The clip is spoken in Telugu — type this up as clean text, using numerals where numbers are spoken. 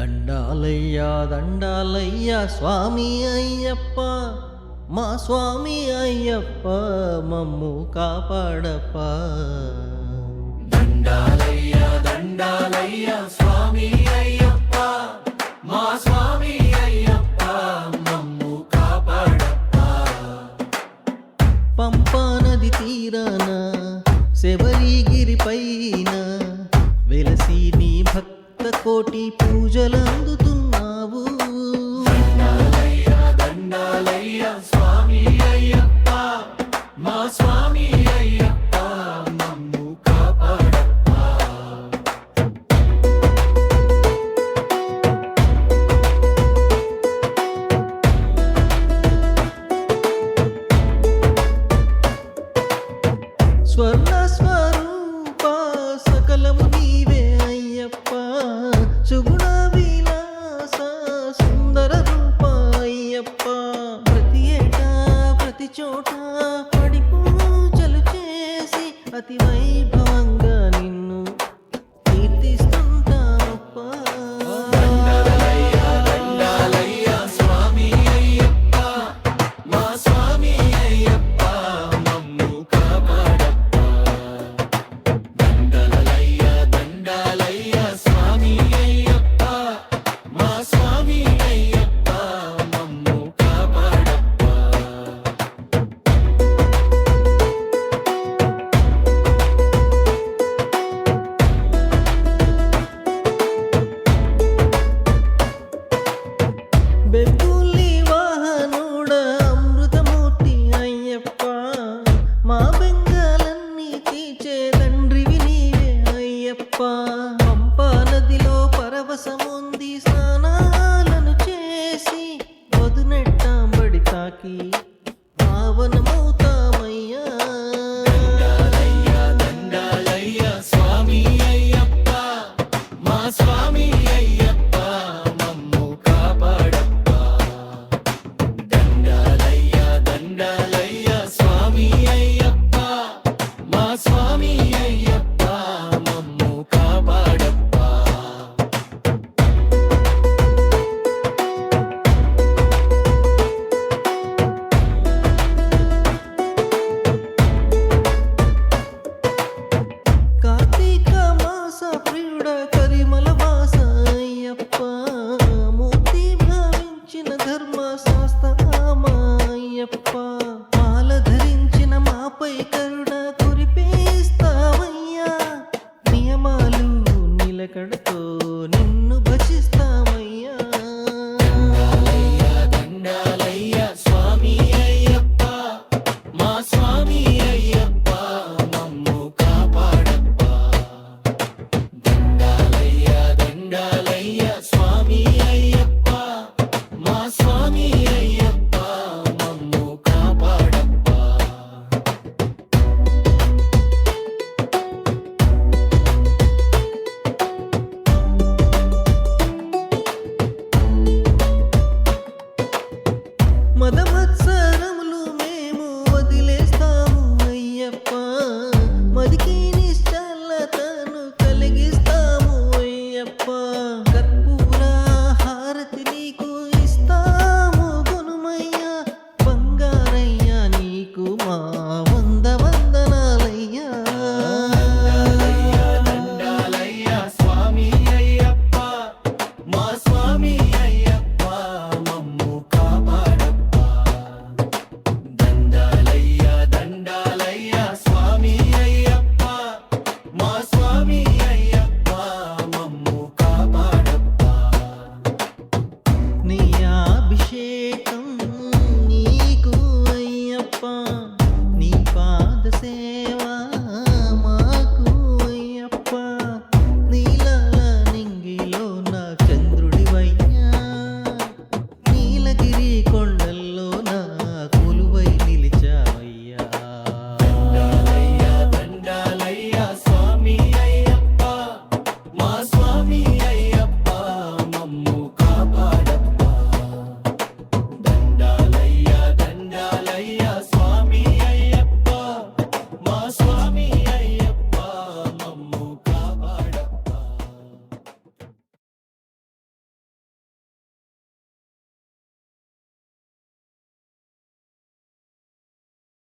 దండాలయ్యా దండాలయ్యా స్వామి అయ్యప్ప, మా స్వామి అయ్యప్ప మమ్ము కాపాడప్ప. దండాలయ్యా దండాలయ్యా స్వామి అయ్యప్ప, మా స్వామి అయ్యప్ప మమ్ము కాపాడప్ప. పంపా నది తీరాన శబరిగిరి పైన వెలసి నీ భక్త కోటి పూజలందుతున్నావు. దండాలయ్యా దండాలయ్యా స్వామి అయ్యప్ప, మా స్వామి అయ్యప్ప మమ్ము కాపాడప్ప. స్వర్ణ స్వరూప సకలము నీవే అయ్యప్ప, సుగుణ విలాస సుందర రూప అయ్యప్ప. ప్రతి ఏటా ప్రతి చోట పడి పూజలు చేసి అతి వైభవంగా నిన్ను కీర్తిస్తుంటామప్ప. దండాలయ్యా దండాలయ్యా స్వామి అయ్యప్ప, మా స్వామి అయ్యప్ప మమ్ము కాపాడప్ప. దండాలయ్యా దండాలయ్యా స్వామి అయ్యప్ప, మా స్వామి అయ్యప్ప మమ్ము కాపాడప్ప. బెబ్బులి వాహనుడ అమృతమూర్తి అయ్యప్ప, మా బెంగాలన్నీ తీర్చే తండ్రివి నీవే అయ్యప్ప. పంపా నదిలో పరవశముంది స్నాన